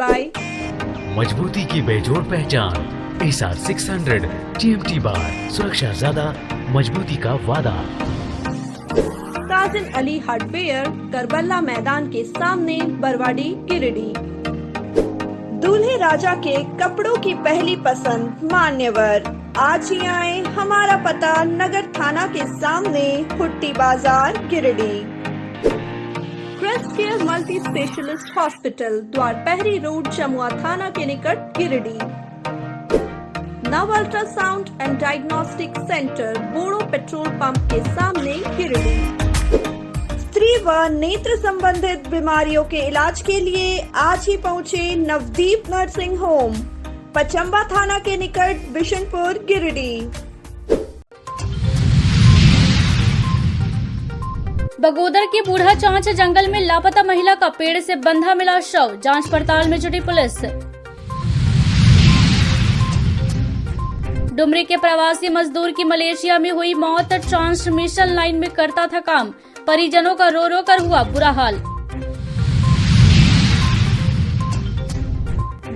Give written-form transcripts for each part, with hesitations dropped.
Bye मजबूती की बेजोड़ पहचान एसआर 600 TMT बार, सुरक्षा ज्यादा, मजबूती का वादा। काजिम अली हार्डवेयर, करबला मैदान के सामने, बरवाडी, गिरिडीह। दूल्हे राजा के कपड़ों की पहली पसंद मान्यवर। आज ही आए, हमारा पता नगर थाना के सामने, Hutti Bazar, Giridih. Crest care multi specialist hospital, Dwarpahari road, Jamua थाना के निकट, Giridih. Nav ultrasound and diagnostic centre, Bodo petrol pump के सामने, गिरिडीह। स्त्री व नेत्र संबंधित बीमारियों के इलाज के लिए आज ही पहुंचे नवदीप नर्सिंग होम, पचम्बा थाना के निकट, बिशनपुर, गिरिडीह। बगोदर के बूढ़ा चांच जंगल में लापता महिला का पेड़ से बंधा मिला शव, जांच पड़ताल में जुटी पुलिस। डुमरी के प्रवासी मजदूर की मलेशिया में हुई मौत, ट्रांसमिशन लाइन में करता था काम, परिजनों का रो रो कर हुआ बुरा हाल।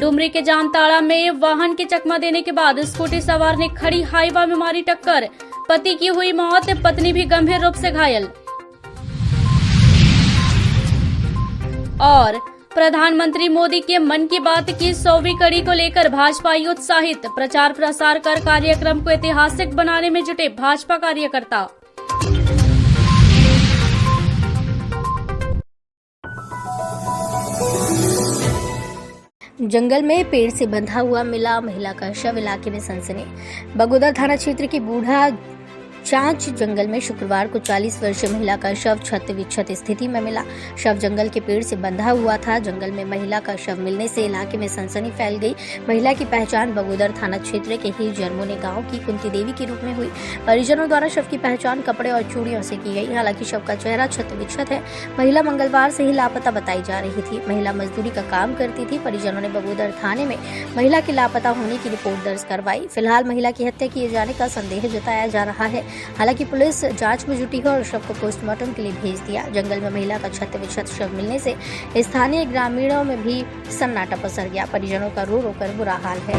डुमरी के जामताड़ा में वाहन की चकमा देने के बाद स्कूटी सवार ने खड़ी हाईवा में मारी टक्कर, पति की हुई मौत, पत्नी भी गंभीर रूप से घायल। और प्रधानमंत्री मोदी के मन की बात की 100वीं कड़ी को लेकर भाजपाई उत्साहित, प्रचार प्रसार कर कार्यक्रम को ऐतिहासिक बनाने में जुटे भाजपा कार्यकर्ता। जंगल में पेड़ से बंधा हुआ मिला महिला का शव, इलाके में सनसनी। बगोदर थाना क्षेत्र के बूढ़ा चांच जंगल में शुक्रवार को 40 वर्षीय महिला का शव क्षत विक्षत स्थिति में मिला। शव जंगल के पेड़ से बंधा हुआ था। जंगल में महिला का शव मिलने से इलाके में सनसनी फैल गई। महिला की पहचान बगोदर थाना क्षेत्र के ही जरमुने गांव की कुंती देवी के रूप में हुई। परिजनों द्वारा शव की पहचान कपड़े और चूड़ियों से की गई। हालांकि शव का चेहरा क्षत विक्षत है। महिला मंगलवार से ही लापता बताई जा रही थी। महिला मजदूरी का काम करती थी। परिजनों ने बगोदर थाने में महिला के लापता होने की रिपोर्ट दर्ज करवाई। फिलहाल महिला की हत्या किए जाने का संदेह जताया जा रहा है। हालांकि पुलिस जांच में जुटी है और शव को पोस्टमार्टम के लिए भेज दिया। जंगल में महिला का क्षत विक्षत शव मिलने से स्थानीय ग्रामीणों में भी सन्नाटा पसर गया। परिजनों का रो रो कर बुरा हाल है।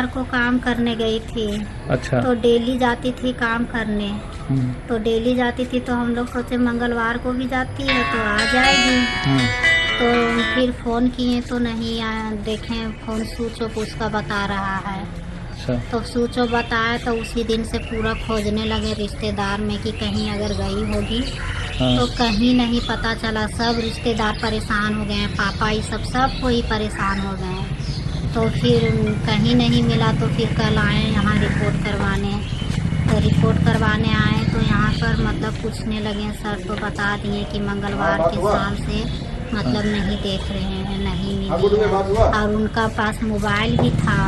को काम करने गई थी। अच्छा। तो डेली जाती थी काम करने। तो डेली जाती थी तो हम लोग सोचे मंगलवार को भी जाती है तो आ जाएगी। तो फिर फ़ोन किए तो नहीं आया। देखें फ़ोन स्विच ऑफ उसका बता रहा है। अच्छा। तो स्विच ऑफ बताया तो उसी दिन से पूरा खोजने लगे रिश्तेदार में कि कहीं अगर गई होगी। तो कहीं नहीं पता चला। सब रिश्तेदार परेशान हो गए हैं। पापा ये सब कोई परेशान हो गए हैं। तो फिर कहीं नहीं मिला तो फिर कल आए यहाँ रिपोर्ट करवाने। तो रिपोर्ट करवाने आए तो यहाँ पर मतलब पूछने लगे। सर तो बता दिए कि मंगलवार के शाम से मतलब नहीं देख रहे हैं, नहीं मिली है। और उनका पास मोबाइल भी था।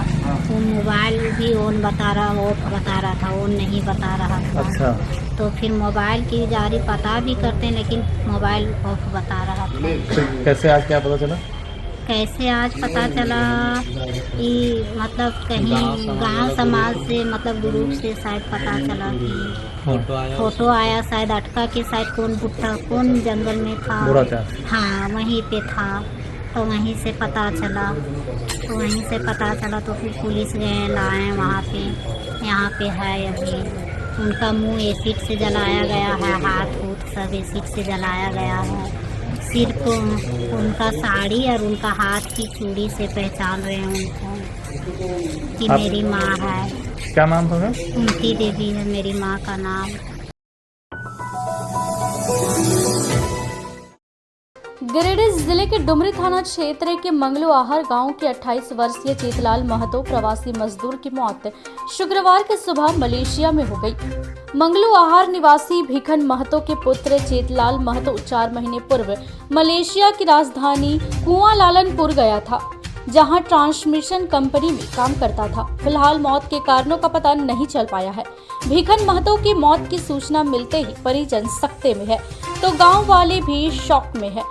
वो मोबाइल भी ऑन बता रहा था, ऑन नहीं बता रहा था। अच्छा। तो फिर मोबाइल की जारी पता भी करते लेकिन मोबाइल ऑफ बता रहा था। कैसे आज क्या पता चला? कैसे आज पता चला कि मतलब कहीं गांव समाज से मतलब ग्रुप से शायद पता चला कि फोटो आया शायद अटका के शायद कौन जंगल में था। हाँ वहीं पे था। तो वहीं से पता चला। तो फिर पुलिस गए लाए वहाँ पे। यहाँ पे है अभी। उनका मुंह एसिड से जलाया गया है, हाथ सब एसिड से जलाया गया है। सिर्फ उनका साड़ी और उनका हाथ की चूड़ी से पहचान रहे हैं उनको कि मेरी माँ है। क्या नाम था? कुंती देवी है मेरी माँ का नाम। गिरिडीह जिले के डुमरी थाना क्षेत्र के मंगलू आहर गांव के 28 वर्षीय चेतलाल महतो प्रवासी मजदूर की मौत शुक्रवार की सुबह मलेशिया में हो गई। मंगलू आहर निवासी भिखन महतो के पुत्र चेतलाल महतो 4 महीने पूर्व मलेशिया की राजधानी कुआलालमपुर गया था, जहां ट्रांसमिशन कंपनी में काम करता था। फिलहाल मौत के कारणों का पता नहीं चल पाया है। भिखन महतो की मौत की सूचना मिलते ही परिजन सकते में है, तो गांव वाले भी शॉक में है।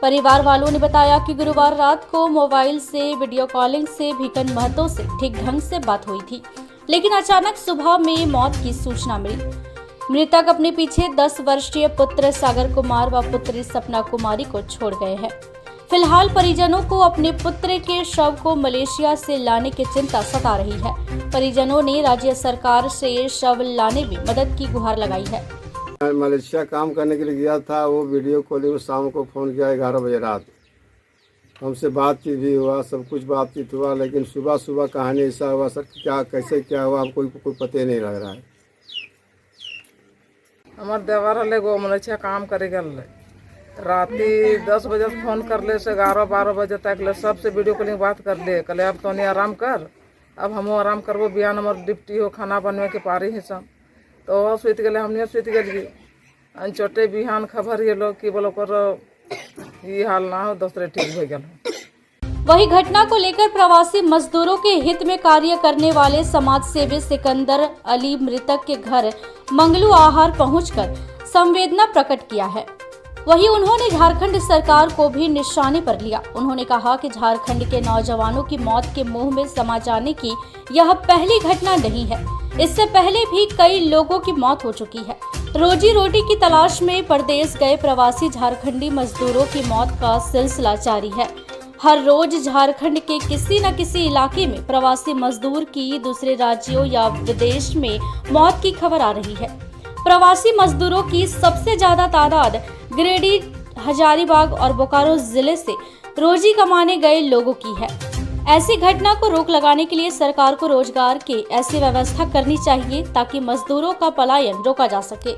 परिवार वालों ने बताया कि गुरुवार रात को मोबाइल से वीडियो कॉलिंग से भिखन महतो से ठीक ढंग से बात हुई थी, लेकिन अचानक सुबह में मौत की सूचना मिली। मृतक अपने पीछे 10 वर्षीय पुत्र सागर कुमार व पुत्री सपना कुमारी को छोड़ गए हैं। फिलहाल परिजनों को अपने पुत्र के शव को मलेशिया से लाने की चिंता सता रही है। परिजनों ने राज्य सरकार से शव लाने में मदद की गुहार लगाई है। मलेशिया काम करने के लिए गया था, वो वीडियो कॉलिंग में शाम को फ़ोन किया 11 बजे रात। हमसे बातचीत भी हुआ, सब कुछ बातचीत हुआ, लेकिन सुबह कहानी ऐसा हुआ सर, क्या कैसे क्या हुआ हमको कोई पता नहीं लग रहा है। हमार देवर हले गो मलेशिया काम करे गल राती 10 बजे फोन कर ले से 11-12 बजे तक ले सबसे वीडियो कॉलिंग बात कर ले। कल अब तो नहीं आराम कर, अब हम आराम करबो, बिहान हमार डिप्टी हो खाना बनवे के पारी है सब, तो सुत गए हमने सुत गए। छोटे बिहान खबर ये लोग कि बोलो कर ये हाल ना हो, दूसरे ठीक हो गए। वही घटना को लेकर प्रवासी मजदूरों के हित में कार्य करने वाले समाज सेवी सिकंदर अली मृतक के घर मंगलू आहर पहुंचकर संवेदना प्रकट किया है। वहीं उन्होंने झारखंड सरकार को भी निशाने पर लिया। उन्होंने कहा कि झारखंड के नौजवानों की मौत के मुंह में समा जाने की यह पहली घटना नहीं है। इससे पहले भी कई लोगों की मौत हो चुकी है। रोजी रोटी की तलाश में परदेश गए प्रवासी झारखंडी मजदूरों की मौत का सिलसिला जारी है। हर रोज झारखंड के किसी न किसी इलाके में प्रवासी मजदूर की दूसरे राज्यों या विदेश में मौत की खबर आ रही है। प्रवासी मजदूरों की सबसे ज्यादा तादाद गिरिडीह, हजारीबाग और बोकारो जिले से रोजी कमाने गए लोगों की है। ऐसी घटना को रोक लगाने के लिए सरकार को रोजगार की ऐसी व्यवस्था करनी चाहिए ताकि मजदूरों का पलायन रोका जा सके।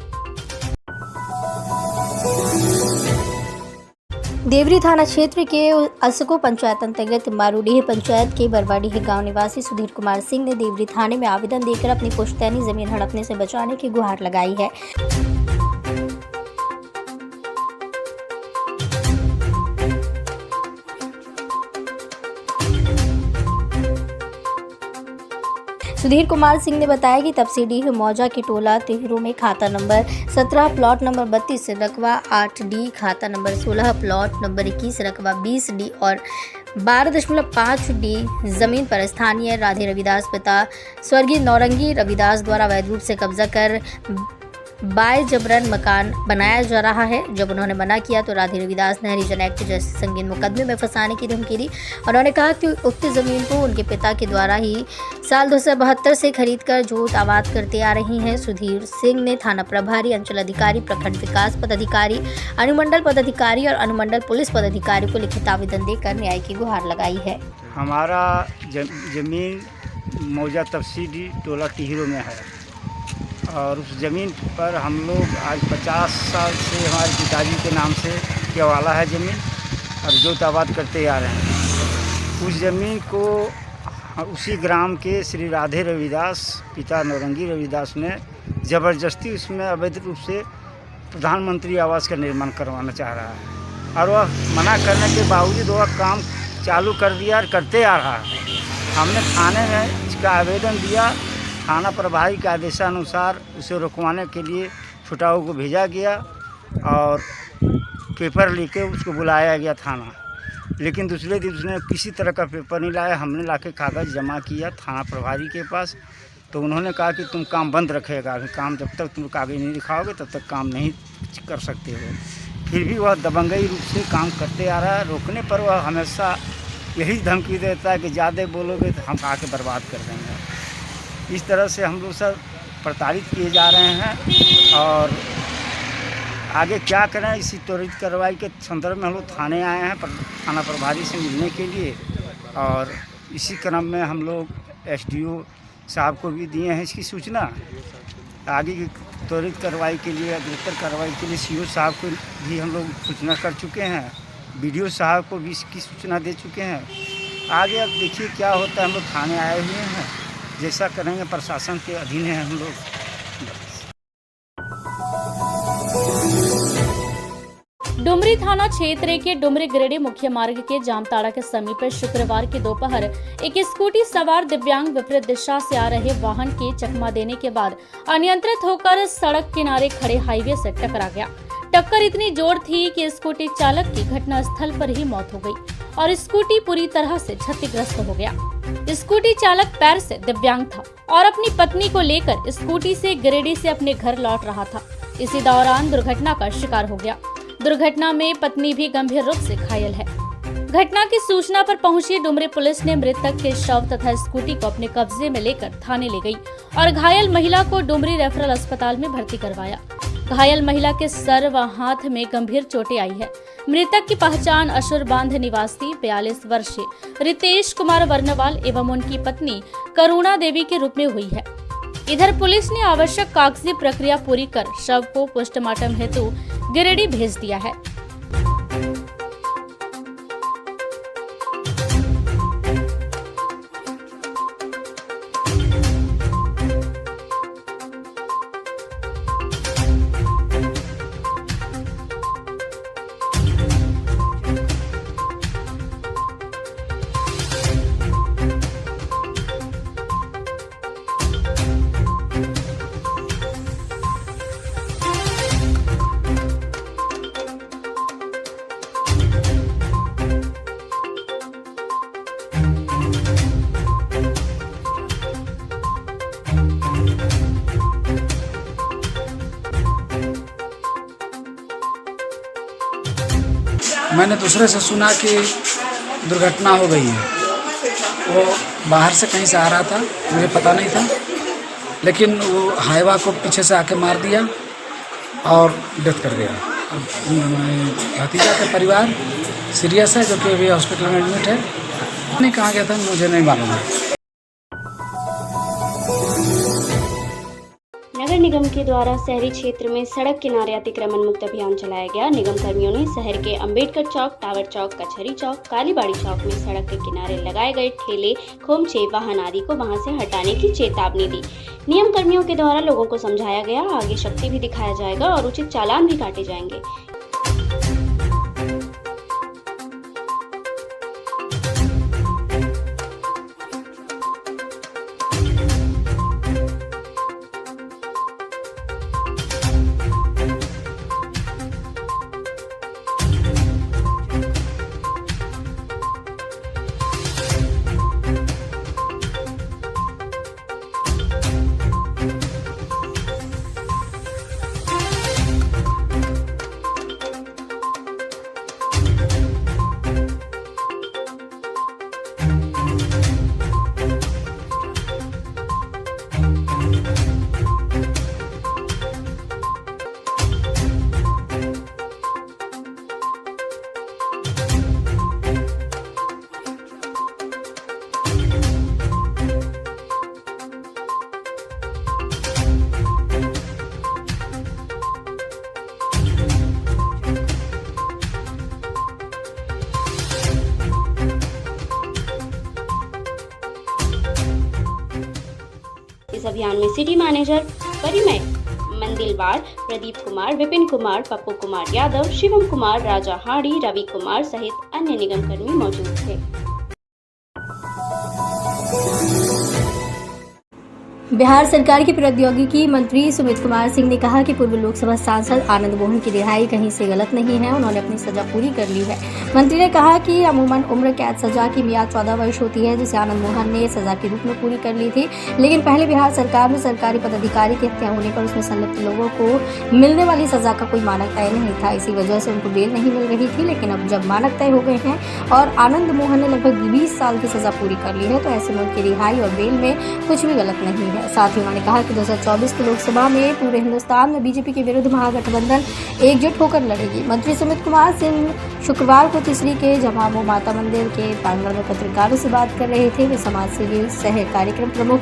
देवरी थाना क्षेत्र के असको पंचायत अंतर्गत मारूडीह पंचायत के बरवाडीह गांव निवासी सुधीर कुमार सिंह ने देवरी थाने में आवेदन देकर अपनी पुश्तैनी जमीन हड़पने से बचाने की गुहार लगाई है। सुधीर कुमार सिंह ने बताया कि तपसीडीह मौजा के टोला तिहरों में खाता नंबर 17 प्लॉट नंबर 32 रकबा 8D, खाता नंबर 16 प्लॉट नंबर 21 रकबा 20D और 12.5D जमीन पर स्थानीय राधे रविदास पिता स्वर्गीय नौरंगी रविदास द्वारा अवैध रूप से कब्जा कर बाय जबरन मकान बनाया जा रहा है। जब उन्होंने मना किया तो राधे रविदास ने हरिजन एक्ट जैसे संगीन मुकदमे में फंसाने की धमकी दी। उन्होंने कहा कि उक्त जमीन को उनके पिता के द्वारा ही साल 2072 से खरीदकर जोत आबाद करते आ रही हैं। सुधीर सिंह ने थाना प्रभारी, अंचल अधिकारी, प्रखंड विकास पदाधिकारी, अनुमंडल पदाधिकारी और अनुमंडल पुलिस पदाधिकारी को लिखित आवेदन देकर न्याय की गुहार लगाई है। हमारा जमीन मौजा तपसीडी टोला टिहरों में है और उस ज़मीन पर हम लोग आज 50 साल से हमारे पिताजी के नाम से केवाला है ज़मीन और जोत आबाद करते आ रहे हैं। उस ज़मीन को उसी ग्राम के श्री राधे रविदास पिता नौरंगी रविदास ने ज़बरदस्ती उसमें अवैध रूप से प्रधानमंत्री आवास का निर्माण करवाना चाह रहा है और वह मना करने के बावजूद वह काम चालू कर दिया और करते आ रहा है। हमने थाने में इसका आवेदन दिया। थाना प्रभारी के आदेशानुसार उसे रुकवाने के लिए छुटाऊ को भेजा गया और पेपर लेके उसको बुलाया गया थाना, लेकिन दूसरे दिन उसने किसी तरह का पेपर नहीं लाया। हमने लाके कागज़ जमा किया थाना प्रभारी के पास, तो उन्होंने कहा कि तुम काम बंद रखेगा, काम जब तक तुम कागज़ नहीं दिखाओगे तब तक काम नहीं कर सकते हो। फिर भी वह दबंगई रूप से काम करते आ रहा है। रोकने पर वह हमेशा यही धमकी देता है कि ज़्यादा बोलोगे तो हम आके बर्बाद कर देंगे। इस तरह से हम लोग सब प्रताड़ित किए जा रहे हैं और आगे क्या करें, इसी त्वरित कार्रवाई के संदर्भ में हम लोग थाने आए हैं थाना प्रभारी से मिलने के लिए, और इसी क्रम में हम लोग एसडीओ साहब को भी दिए हैं इसकी सूचना। आगे की त्वरित कार्रवाई के लिए, अग्रतर कार्रवाई के लिए सीओ साहब को भी हम लोग सूचना कर चुके हैं, बीडीओ साहब को भी इसकी सूचना दे चुके हैं। आगे अब देखिए क्या होता है। हम लोग थाने आए हुए हैं, जैसा करेंगे प्रशासन के अधीन है हम लोग। डुमरी थाना क्षेत्र के डुमरी गिरिडीह मुख्य मार्ग के जामताड़ा के समीप शुक्रवार की दोपहर एक स्कूटी सवार दिव्यांग विपरीत दिशा से आ रहे वाहन के चकमा देने के बाद अनियंत्रित होकर सड़क किनारे खड़े हाईवे से टकरा गया। टक्कर इतनी जोर थी कि स्कूटी चालक की घटना स्थल पर ही मौत हो गई और स्कूटी पूरी तरह से क्षतिग्रस्त हो गया। स्कूटी चालक पैर से दिव्यांग था और अपनी पत्नी को लेकर स्कूटी से गिरिडीह से अपने घर लौट रहा था। इसी दौरान दुर्घटना का शिकार हो गया। दुर्घटना में पत्नी भी गंभीर रूप से घायल है। घटना की सूचना पर पहुंची डुमरी पुलिस ने मृतक के शव तथा स्कूटी को अपने कब्जे में लेकर थाने ले गई और घायल महिला को डुमरी रेफरल अस्पताल में भर्ती करवाया। घायल महिला के सर व हाथ में गंभीर चोटें आई है। मृतक की पहचान असुर बांध निवासी 42 वर्षीय रितेश कुमार वर्णवाल एवं उनकी पत्नी करुणा देवी के रूप में हुई है। इधर पुलिस ने आवश्यक कागजी प्रक्रिया पूरी कर शव को पोस्टमार्टम हेतु गिरिडीह भेज दिया है। मैंने दूसरे से सुना कि दुर्घटना हो गई है। वो बाहर से कहीं से आ रहा था, मुझे पता नहीं था, लेकिन वो हाईवा को पीछे से आके मार दिया और डेथ कर गया। भतीजा का परिवार सीरियस है, जो कि अभी हॉस्पिटल में एडमिट है। नहीं कहाँ गया था मुझे नहीं मालूम है। नगर निगम के द्वारा शहरी क्षेत्र में सड़क किनारे अतिक्रमण मुक्त अभियान चलाया गया। निगम कर्मियों ने शहर के अंबेडकर चौक, टावर चौक, कचहरी चौक, कालीबाड़ी चौक में सड़क के किनारे लगाए गए ठेले, खोमचे, वाहन आदि को वहां से हटाने की चेतावनी दी। नियम कर्मियों के द्वारा लोगों को समझाया गया, आगे शक्ति भी दिखाया जाएगा और उचित चालान भी काटे जाएंगे। इस अभियान में सिटी मैनेजर परिमय मंदिलवार, प्रदीप कुमार, विपिन कुमार, पप्पू कुमार यादव, शिवम कुमार, राजा हाड़ी, रवि कुमार सहित अन्य निगम कर्मी मौजूद थे। बिहार सरकार के प्रौद्योगिकी मंत्री सुमित कुमार सिंह ने कहा कि पूर्व लोकसभा सांसद आनंद मोहन की रिहाई कहीं से गलत नहीं है, उन्होंने अपनी सजा पूरी कर ली है। मंत्री ने कहा कि अमूमन उम्र कैद सजा की मियाद 14 वर्ष होती है, जिसे आनंद मोहन ने सजा के रूप में पूरी कर ली थी। लेकिन पहले बिहार सरकार में सरकारी पदाधिकारी की हत्या होने पर उसमें संलिप्त लोगों को मिलने वाली सजा का कोई मानक तय नहीं था, इसी वजह से उनको बेल नहीं मिल रही थी। लेकिन अब जब मानक तय हो गए हैं और आनंद मोहन ने लगभग 20 साल की सजा पूरी कर ली है, तो ऐसे में उनकी रिहाई और बेल में कुछ भी गलत नहीं है। है। साथ ही उन्होंने कहा कि 2024 की लोकसभा में पूरे हिंदुस्तान में बीजेपी के विरुद्ध महागठबंधन एकजुट होकर लड़ेगी। मंत्री सुमित कुमार सिंह शुक्रवार को तिसरी के जमामू माता मंदिर के प्रांगण में पत्रकारों से बात कर रहे थे। वे समाज सेवी सह कार्यक्रम प्रमुख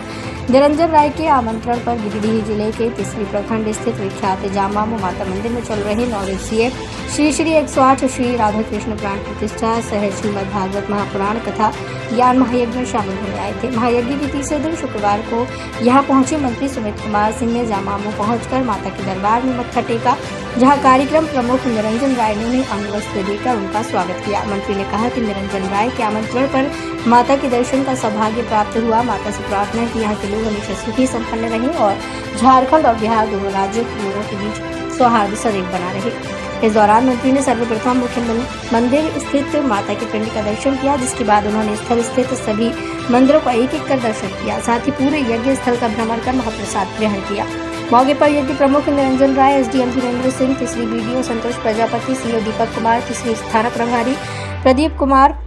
निरंजन राय के आमंत्रण पर गिरिडीह जिले के तिसरी प्रखंड स्थित विख्यात जामामू माता मंदिर में चल रहे 9 दिवसीय श्री 108 श्री राधा कृष्ण प्राण प्रतिष्ठा सह श्रीमद् भागवत महापुराण कथा ज्ञान महायज्ञ में शामिल होने आए थे। महायज्ञ के तीसरे दिन शुक्रवार को यहां पहुंचे मंत्री सुमित कुमार सिंह ने जामामू पहुंचकर माता के दरबार में मत्था टेका, जहां कार्यक्रम प्रमुख निरंजन राय ने उन्हें अंगवस्त्र देकर उनका स्वागत किया। मंत्री ने कहा कि निरंजन राय के आमंत्रण पर माता के दर्शन का सौभाग्य प्राप्त हुआ। माता से प्रार्थना है कि यहाँ के लोग हमेशा सुखी संपन्न रहें और झारखंड और बिहार दोनों राज्यों के लोगों के बीच सौहार्द सदैव बना रहे। इस दौरान मंत्री ने सर्वप्रथम मुख्य मंदिर स्थित माता के पिंड का दर्शन किया, जिसके बाद उन्होंने स्थल स्थित सभी मंदिरों का एक-एक कर दर्शन किया। साथ ही पूरे यज्ञ स्थल का भ्रमण कर महाप्रसाद ग्रहण किया। मौके पर यज्ञ प्रमुख निरंजन राय, एसडीएम वीरेंद्र सिंह, तिसरी बीडीओ संतोष प्रजापति, सीओ दीपक कुमार, तिसरी स्थाना प्रभारी प्रदीप कुमार,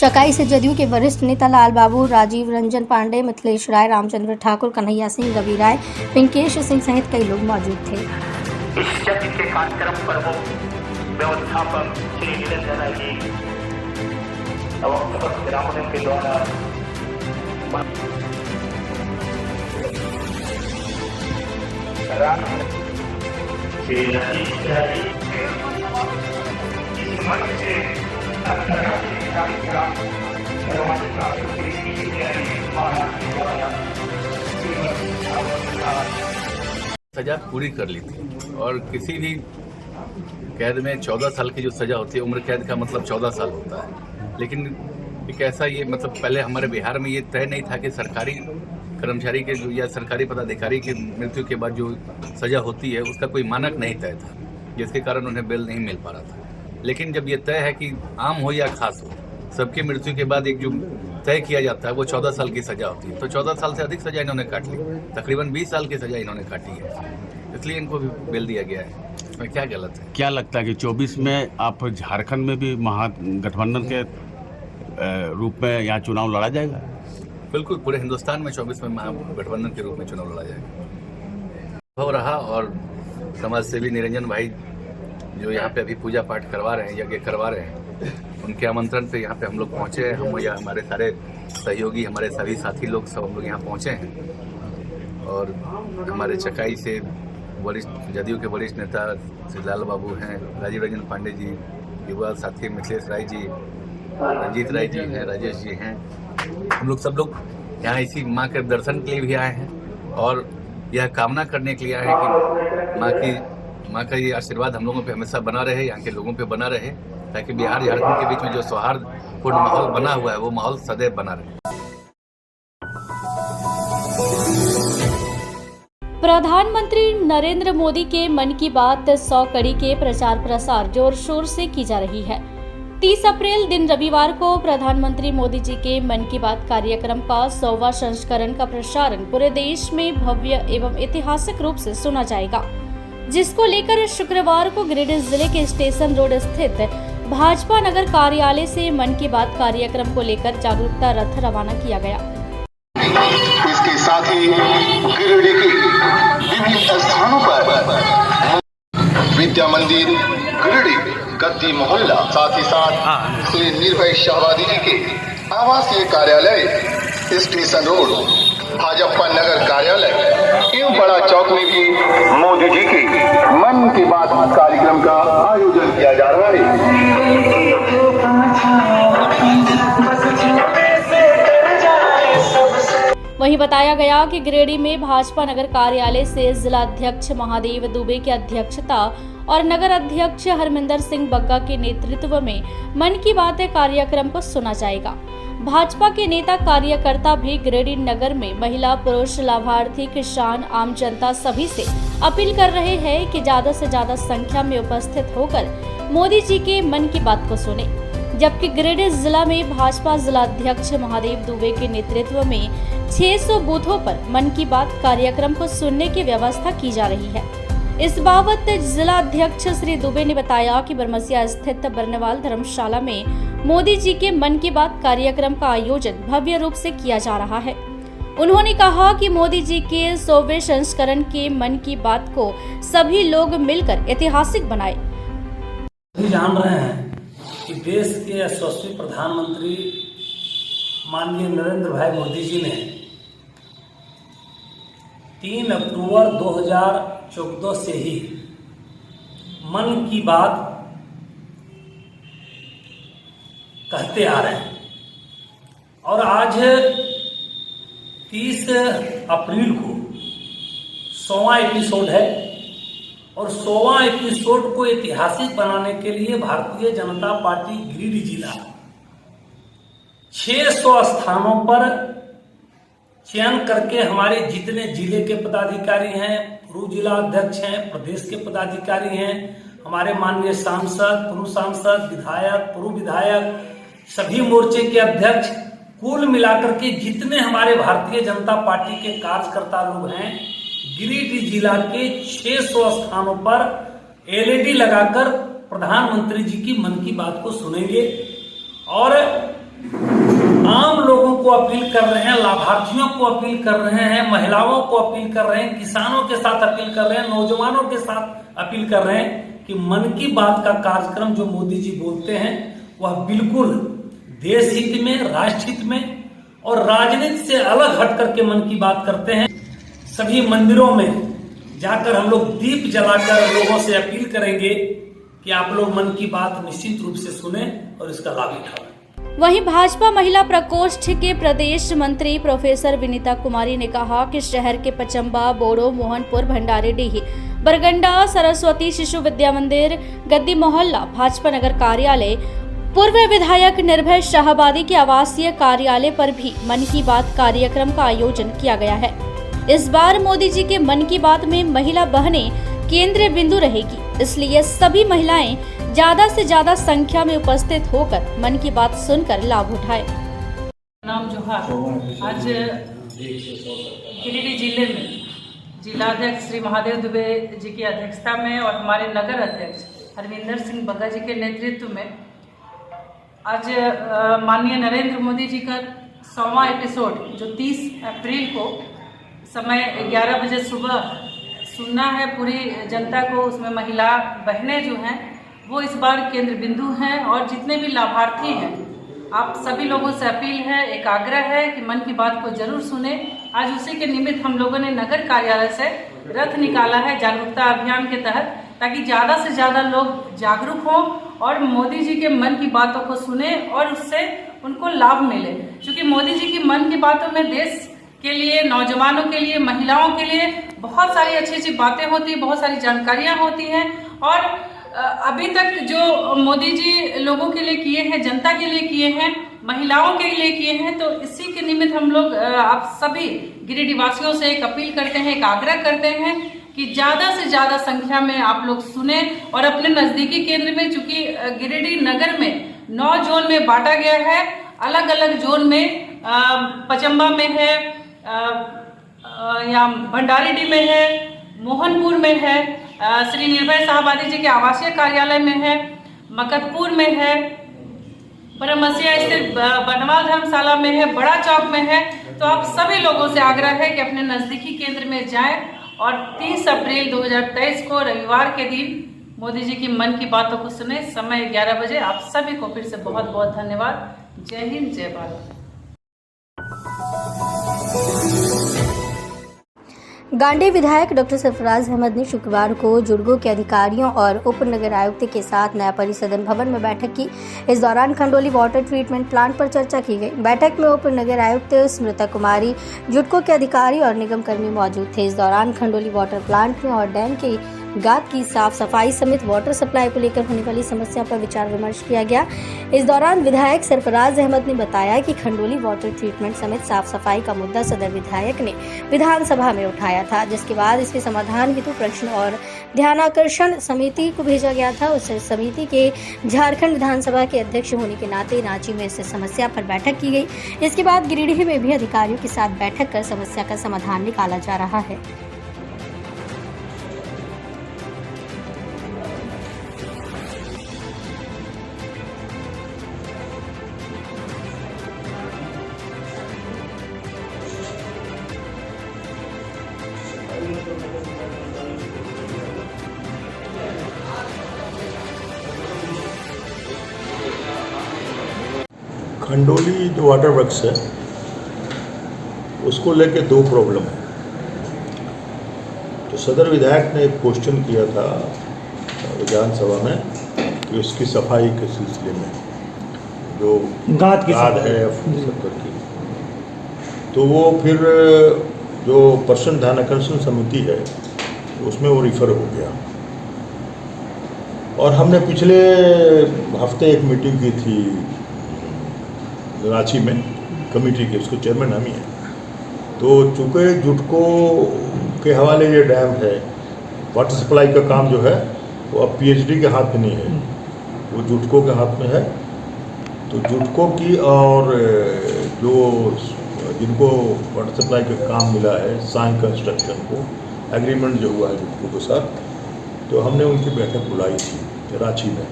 चकाई से जदयू के वरिष्ठ नेता लाल बाबू, राजीव रंजन पांडे, मिथिलेश राय, रामचंद्र ठाकुर, कन्हैया सिंह, रवि राय, पिंकेश सिंह सहित कई लोग मौजूद थे। इस यज्ञ के कार्यक्रम प्रमुख व्यवस्थापक श्री निरंजन राय जी एवं समस्त ग्रामीणों के द्वारा श्री रजीश जी इस मंच से अंतर्राष्ट्रीय कार्यक्रम सजा पूरी कर ली थी और किसी भी कैद में 14 साल की जो सजा होती है, उम्र कैद का मतलब 14 साल होता है। लेकिन एक ऐसा ये मतलब पहले हमारे बिहार में ये तय नहीं था कि सरकारी कर्मचारी के या सरकारी पदाधिकारी की मृत्यु के बाद जो सजा होती है उसका कोई मानक नहीं तय था, जिसके कारण उन्हें बेल नहीं मिल पा रहा था। लेकिन जब ये तय है कि आम हो या खास हो, सबकी मृत्यु के बाद एक जो तय किया जाता है वो 14 साल की सजा होती है, तो 14 साल से अधिक सजा इन्होंने काट ली, तकरीबन 20 साल की सजा इन्होंने काटी है, इसलिए इनको भी बेल दिया गया है। इसमें क्या गलत है? क्या लगता है कि 24 में आप झारखंड में भी महागठबंधन के रूप में यहाँ चुनाव लड़ा जाएगा? बिल्कुल, पूरे हिंदुस्तान में 24 में महागठबंधन के रूप में चुनाव लड़ा जाएगा। हो रहा और समाज सेवी निरंजन भाई जो यहाँ पे अभी पूजा पाठ करवा रहे हैं, यज्ञ करवा रहे हैं, उनके आमंत्रण पे यहाँ पे हम लोग पहुँचे हैं। हम या हमारे सारे सहयोगी, हमारे सभी साथी लोग सब हम लोग यहाँ पहुँचे हैं और हमारे चकाई से वरिष्ठ जदयू के वरिष्ठ नेता श्री लाल बाबू हैं, राजीव रंजन पांडे जी, युवा साथी मिथिलेश राय जी, रंजीत राय जी हैं, राजेश जी हैं, हम लोग सब लोग यहाँ इसी माँ के दर्शन के लिए भी आए हैं और यह कामना करने के लिए आए हैं कि माँ का ये आशीर्वाद हम लोगों पे हमेशा बना रहे, यहाँ के लोगों पे बना रहे, ताकि बिहार झारखंड के बीच में जो सौहार्दपूर्ण माहौल बना हुआ है वो माहौल सदैव बना रहे। प्रधानमंत्री नरेंद्र मोदी के मन की बात 100 कड़ी के प्रचार प्रसार जोर शोर से की जा रही है। 30 अप्रैल दिन रविवार को प्रधानमंत्री मोदी जी के मन की बात कार्यक्रम का 100वां संस्करण का प्रसारण पूरे देश में भव्य एवं ऐतिहासिक रूप से सुना जाएगा, जिसको लेकर शुक्रवार को गिरिडीह जिले के स्टेशन रोड स्थित भाजपा नगर कार्यालय से मन की बात कार्यक्रम को लेकर जागरूकता रथ रवाना किया गया। इसके साथ ही गिरिडीह के विभिन्न स्थानों पर विद्या मंदिर गिरिडीह, गद्दी मोहल्ला, साथ ही साथ श्री निर्भय शाहवादी जी के आवासीय कार्यालय, स्टेशन रोड, भाजपा नगर कार्यालय एवं बड़ा चौक में भी मोदी जी के मन की बात कार्यक्रम का आयोजन किया जा रहा है। वहीं बताया गया कि गिरिडीह में भाजपा नगर कार्यालय से जिलाध्यक्ष महादेव दुबे की अध्यक्षता और नगर अध्यक्ष हरमिंदर सिंह बग्गा के नेतृत्व में मन की बातें कार्यक्रम को सुना जाएगा। भाजपा के नेता कार्यकर्ता भी गिरिडीह नगर में महिला, पुरुष, लाभार्थी, किसान, आम जनता सभी से अपील कर रहे हैं कि ज्यादा से ज्यादा संख्या में उपस्थित होकर मोदी जी के मन की बात को सुने। जबकि गिरिडीह जिला में भाजपा जिलाध्यक्ष महादेव दुबे के नेतृत्व में 600 बूथों पर मन की बात कार्यक्रम को सुनने की व्यवस्था की जा रही है। इस बाबत जिला अध्यक्ष श्री दुबे ने बताया कि बरमसिया स्थित बरनेवाल धर्मशाला में मोदी जी के मन की बात कार्यक्रम का आयोजन भव्य रूप से किया जा रहा है। उन्होंने कहा कि मोदी जी के 100वें संस्करण के मन की बात को सभी लोग मिलकर ऐतिहासिक बनाए। जान रहे हैं कि देश के यशस्वी प्रधानमंत्री माननीय नरेंद्र भाई मोदी जी ने 3 अक्टूबर 2014 से ही मन की बात कहते आ रहे हैं और आज 30 अप्रैल को 100वां एपिसोड है और 100वां एपिसोड को ऐतिहासिक बनाने के लिए भारतीय जनता पार्टी गिरिडीह जिला 600 स्थानों पर चयन करके हमारे जितने जिले के पदाधिकारी हैं, पूर्व जिला अध्यक्ष हैं, प्रदेश के पदाधिकारी हैं, हमारे माननीय सांसद, पूर्व सांसद, विधायक, पूर्व विधायक, सभी मोर्चे के अध्यक्ष, कुल मिलाकर के जितने हमारे भारतीय जनता पार्टी के कार्यकर्ता लोग हैं, गिरिडीह जिला के 600 स्थानों पर एलईडी लगाकर प्रधानमंत्री जी की मन की बात को सुनेंगे और आम लोगों को अपील कर रहे हैं, लाभार्थियों को अपील कर रहे हैं, महिलाओं को अपील कर रहे हैं, किसानों के साथ अपील कर रहे हैं, नौजवानों के साथ अपील कर रहे हैं कि मन की बात का कार्यक्रम जो मोदी जी बोलते हैं वह बिल्कुल देश हित में, राष्ट्र हित में और राजनीति से अलग हट करके मन की बात करते हैं। सभी मंदिरों में जाकर हम लोग दीप जलाकर लोगों से अपील करेंगे कि आप लोग मन की बात निश्चित रूप से सुने और इसका लाभ उठाएं। वहीं भाजपा महिला प्रकोष्ठ के प्रदेश मंत्री प्रोफेसर विनीता कुमारी ने कहा कि शहर के पचम्बा, बोड़ो, मोहनपुर, भंडारीडीह, बरगंडा, सरस्वती शिशु विद्या मंदिर, गद्दी मोहल्ला, भाजपा नगर कार्यालय, पूर्व विधायक निर्भय शाहबादी के आवासीय कार्यालय पर भी मन की बात कार्यक्रम का आयोजन किया गया है। इस बार मोदी जी के मन की बात में महिला बहनें केंद्रीय बिंदु रहेगी, इसलिए सभी महिलाएं ज्यादा से ज्यादा संख्या में उपस्थित होकर मन की बात सुनकर लाभ उठाएं। नाम जोहार आज गिरिडीह जिले में जिलाध्यक्ष श्री महादेव दुबे जी की अध्यक्षता में और हमारे नगर अध्यक्ष हरविंदर सिंह बग्गा जी के नेतृत्व में आज माननीय नरेंद्र मोदी जी का 100वां एपिसोड जो 30 अप्रैल को समय 11 बजे सुबह सुनना है पूरी जनता को। उसमें महिला बहनें जो हैं वो इस बार केंद्र बिंदु हैं और जितने भी लाभार्थी हैं आप सभी लोगों से अपील है, एक आग्रह है कि मन की बात को जरूर सुने। आज उसी के निमित्त हम लोगों ने नगर कार्यालय से रथ निकाला है जागरूकता अभियान के तहत, ताकि ज़्यादा से ज़्यादा लोग जागरूक हों और मोदी जी के मन की बातों को सुने और उससे उनको लाभ मिले। क्योंकि मोदी जी की मन की बातों में देश के लिए, नौजवानों के लिए, महिलाओं के लिए बहुत सारी अच्छी अच्छी बातें होती हैं, बहुत सारी जानकारियाँ होती हैं और अभी तक जो मोदी जी लोगों के लिए किए हैं, जनता के लिए किए हैं, महिलाओं के लिए किए हैं, तो इसी के निमित्त हम लोग आप सभी गिरिडीह वासियों से एक अपील करते हैं, एक आग्रह करते हैं कि ज़्यादा से ज़्यादा संख्या में आप लोग सुने और अपने नज़दीकी केंद्र में, चूँकि गिरिडीह नगर में 9 जोन में बांटा गया है, अलग अलग जोन में पचम्बा में है, या भंडारीडीह में है, मोहनपुर में है, श्री निर्भय शाहबादी जी के आवासीय कार्यालय में है, मकतपुर में है, बरमसिया स्थित बनवाल धर्मशाला में है, बड़ा चौक में है। तो आप सभी लोगों से आग्रह है कि अपने नज़दीकी केंद्र में जाएं और 30 अप्रैल 2023 को रविवार के दिन मोदी जी की मन की बातों को सुने। समय 11 बजे। आप सभी को फिर से बहुत बहुत धन्यवाद। जय हिंद, जय भारत। गांडी विधायक डॉक्टर सरफराज अहमद ने शुक्रवार को जुड़गो के अधिकारियों और उप नगर आयुक्त के साथ नया परिसदन भवन में बैठक की। इस दौरान खंडोली वाटर ट्रीटमेंट प्लांट पर चर्चा की गई। बैठक में उप नगर आयुक्त स्मृता कुमारी, जुड़गो के अधिकारी और निगम कर्मी मौजूद थे। इस दौरान खंडोली वाटर प्लांट में और डैम के गाद की साफ सफाई समेत वाटर सप्लाई को लेकर होने वाली समस्या पर विचार विमर्श किया गया। इस दौरान विधायक सरफराज अहमद ने बताया कि खंडोली वाटर ट्रीटमेंट समेत साफ सफाई का मुद्दा सदर विधायक ने विधानसभा में उठाया था, जिसके बाद इसके समाधान हेतु प्रश्न और ध्यानाकर्षण समिति को भेजा गया था। उस समिति के झारखंड विधानसभा के अध्यक्ष होने के नाते रांची में इस समस्या पर बैठक की गई। इसके बाद गिरिडीह में भी अधिकारियों के साथ बैठक कर समस्या का समाधान निकाला जा रहा है। खंडोली जो वाटर वर्क्स है उसको लेके दो प्रॉब्लम है। तो सदर विधायक ने एक क्वेश्चन किया था विधानसभा में कि उसकी सफाई के सिलसिले में जो गाद है सत्तर की, तो वो फिर जो पर्सन ध्यानाकर्षण समिति है उसमें वो रिफ़र हो गया। और हमने पिछले हफ्ते एक मीटिंग की थी रांची में कमेटी के, उसको चेयरमैन हम ही है। तो चूँकि जुटको के हवाले ये डैम है, वाटर सप्लाई का काम जो है वो अब पीएचडी के हाथ में नहीं है, वो जुटको के हाथ में है। तो जुटको की और जो जिनको वाटर सप्लाई का काम मिला है साई कंस्ट्रक्शन को एग्रीमेंट जो हुआ है जुटको के साथ, तो हमने उनकी बैठक बुलाई थी रांची में।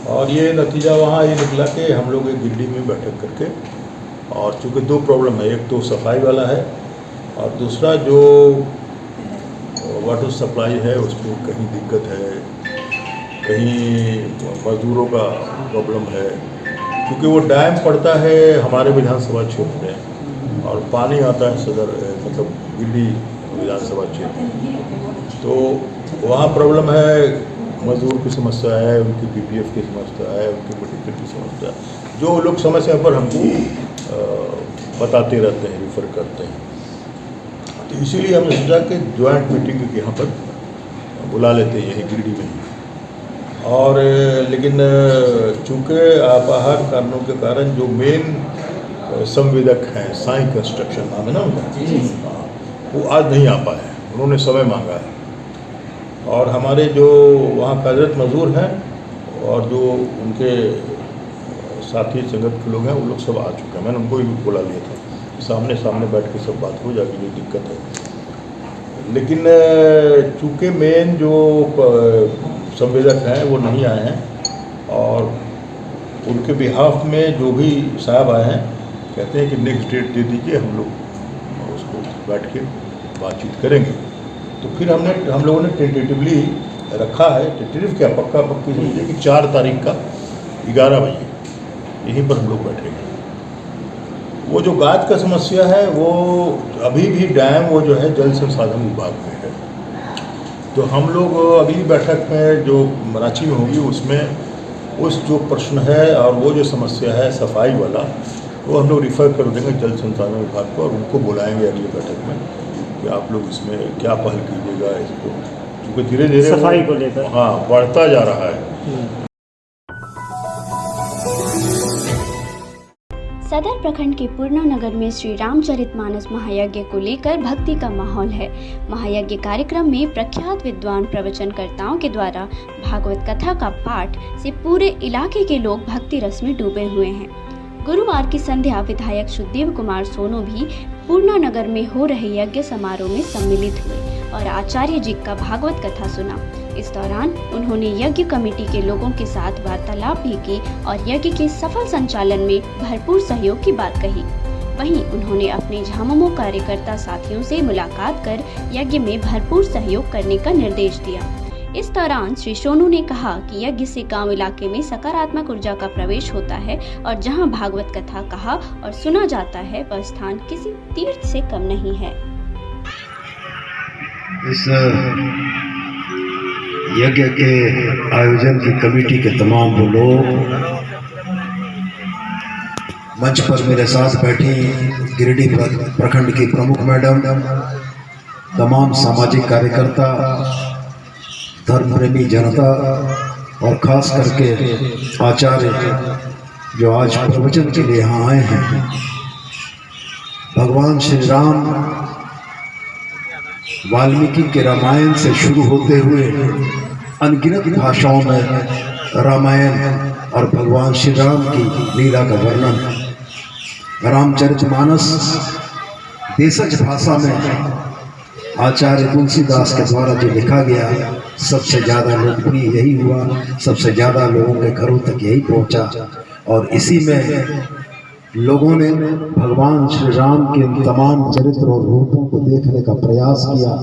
और ये नतीजा वहाँ ये निकला कि हम लोग एक दिल्ली में बैठक करके, और चूँकि दो प्रॉब्लम है, एक तो सफाई वाला है और दूसरा जो वाटर सप्लाई है उसमें कहीं दिक्कत है, कहीं मजदूरों का प्रॉब्लम है, क्योंकि वो डैम पड़ता है हमारे विधानसभा क्षेत्र में और पानी आता है सदर मतलब दिल्ली विधानसभा क्षेत्र में। तो वहाँ प्रॉब्लम है, मजदूर की समस्या है, उनकी पीपीएफ की समस्या है, उनकी मेडिकल की समस्या है, जो लोग समय समय पर हमको बताते रहते हैं, रिफ़र करते हैं। तो इसीलिए हमने सोचा कि ज्वाइंट मीटिंग यहाँ पर बुला लेते हैं यही गिरिडीह में। और लेकिन चूँकि आपाहर कारणों के कारण जो मेन संवेदक हैं साई कंस्ट्रक्शन नाम है ना उनका, वो आज नहीं आ पाए, उन्होंने समय मांगा है। और हमारे जो वहाँ कार्यरत मजदूर हैं और जो उनके साथी संगत के लोग हैं वो लोग सब आ चुके हैं। मैंने उनको भी बुला लिया था, सामने सामने बैठ के सब बात हो जाएगी जो दिक्कत है। लेकिन चूँकि मेन जो संवेदक हैं वो नहीं आए हैं और उनके बिहाफ में जो भी साहब आए हैं कहते हैं कि नेक्स्ट डेट दे दीजिए, हम लोग उसको बैठ के बातचीत करेंगे। तो फिर हम लोगों ने टेंटेटिवली रखा है, टेंटेटिव क्या पक्का पक्की समझिए कि 4 तारीख का 11 बजे यहीं पर हम लोग बैठेंगे। वो जो गाद का समस्या है वो अभी भी डैम वो जो है जल संसाधन विभाग में है। तो हम लोग अगली बैठक में जो रांची में होगी उसमें उस जो प्रश्न है और वो जो समस्या है सफाई वाला, वो हम लोग रिफ़र कर देंगे जल संसाधन विभाग को और उनको बुलाएंगे अगली बैठक में कि आप लोग इसमें क्या पहल कीजिएगा इसको, क्योंकि धीरे धीरे सफाई को लेकर बढ़ता जा रहा है। सदर प्रखंड के पूर्णा नगर में श्री रामचरितमानस महायज्ञ को लेकर भक्ति का माहौल है। महायज्ञ कार्यक्रम में प्रख्यात विद्वान प्रवचनकर्ताओं के द्वारा भागवत कथा का पाठ से पूरे इलाके के लोग भक्ति रस में डूबे हुए हैं। गुरुवार की संध्या विधायक सुदेव कुमार सोनू भी पूर्णा नगर में हो रहे यज्ञ समारोह में सम्मिलित हुए और आचार्य जी का भागवत कथा सुना। इस दौरान उन्होंने यज्ञ कमेटी के लोगों के साथ वार्तालाप भी की और यज्ञ के सफल संचालन में भरपूर सहयोग की बात कही। वहीं उन्होंने अपने झामुमो कार्यकर्ता साथियों से मुलाकात कर यज्ञ में भरपूर सहयोग करने का निर्देश दिया। इस दौरान श्री सोनू ने कहा कि यज्ञ से गांव इलाके में सकारात्मक ऊर्जा का प्रवेश होता है और जहां भागवत कथा कहा और सुना जाता है वह स्थान किसी तीर्थ से कम नहीं है। इस यज्ञ के आयोजन की कमेटी के तमाम वो लोग मंच पर मेरे साथ बैठी गिरिडीह प्रखंड की प्रमुख मैडम, तमाम सामाजिक कार्यकर्ता, धर्म प्रेमी जनता और खास करके आचार्य जो आज प्रवचन के लिए यहाँ आए हैं। भगवान श्री राम वाल्मीकि के रामायण से शुरू होते हुए अनगिनत भाषाओं में रामायण और भगवान श्री राम की लीला का वर्णन, रामचरितमानस देशज भाषा में आचार्य तुलसीदास के द्वारा जो लिखा गया, सबसे ज़्यादा लोकप्रिय यही हुआ, सबसे ज़्यादा लोगों के घरों तक यही पहुंचा। और इसी में लोगों ने भगवान श्री राम के तमाम चरित्र और रूपों को देखने का प्रयास किया।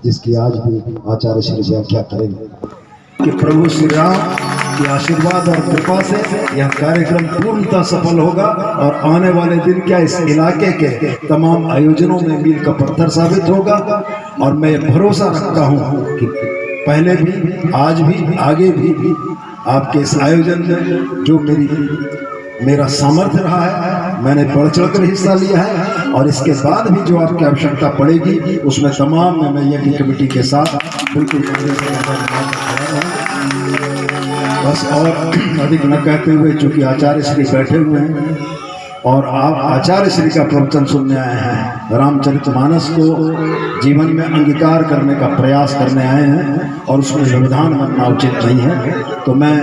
जिसकी आज भी आचार्य श्री व्याख्या करेंगे कि प्रभु श्री राम के आशीर्वाद और कृपा से यह कार्यक्रम पूर्णतः सफल होगा और आने वाले दिन क्या इस इलाके के तमाम आयोजनों में मील का पत्थर साबित होगा। और मैं भरोसा रखता हूँ कि पहले भी, आज भी, आगे भी आपके इस आयोजन में जो मेरा सामर्थ्य रहा है, मैंने बढ़ चढ़ कर हिस्सा लिया है और इसके बाद भी जो आपकी आवश्यकता पड़ेगी उसमें तमाम मैं यज्ञ कमेटी के साथ बिल्कुल बस। और अधिक न कहते हुए, चूंकि आचार्य श्री बैठे हुए हैं और आप आचार्य श्री का प्रवचन सुनने आए हैं, रामचरितमानस को जीवन में अंगीकार करने का प्रयास करने आए हैं और उसमें व्यवधान बनना उचित नहीं है, तो मैं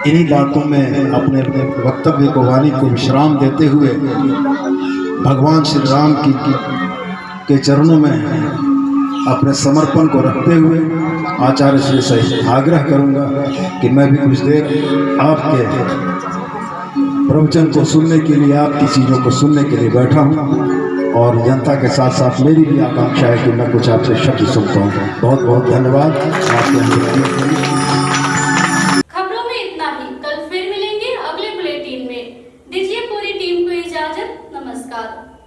इन्हीं बातों में अपने वक्तव्य को, वाणी को विश्राम देते हुए भगवान श्री राम के चरणों में अपने समर्पण को रखते हुए आचार्य श्री से आग्रह करूंगा कि मैं भी कुछ देर आपके प्रवचन को सुनने के लिए, आपकी चीज़ों को सुनने के लिए बैठा हूं और जनता के साथ साथ मेरी भी आकांक्षा है कि मैं कुछ आपसे शब्द सुनता हूं। बहुत बहुत धन्यवाद आपके। खबरों में इतना ही। कल फिर मिलेंगे अगले बुलेटिन में। दीजिए पूरी टीम को इजाजत। नमस्कार।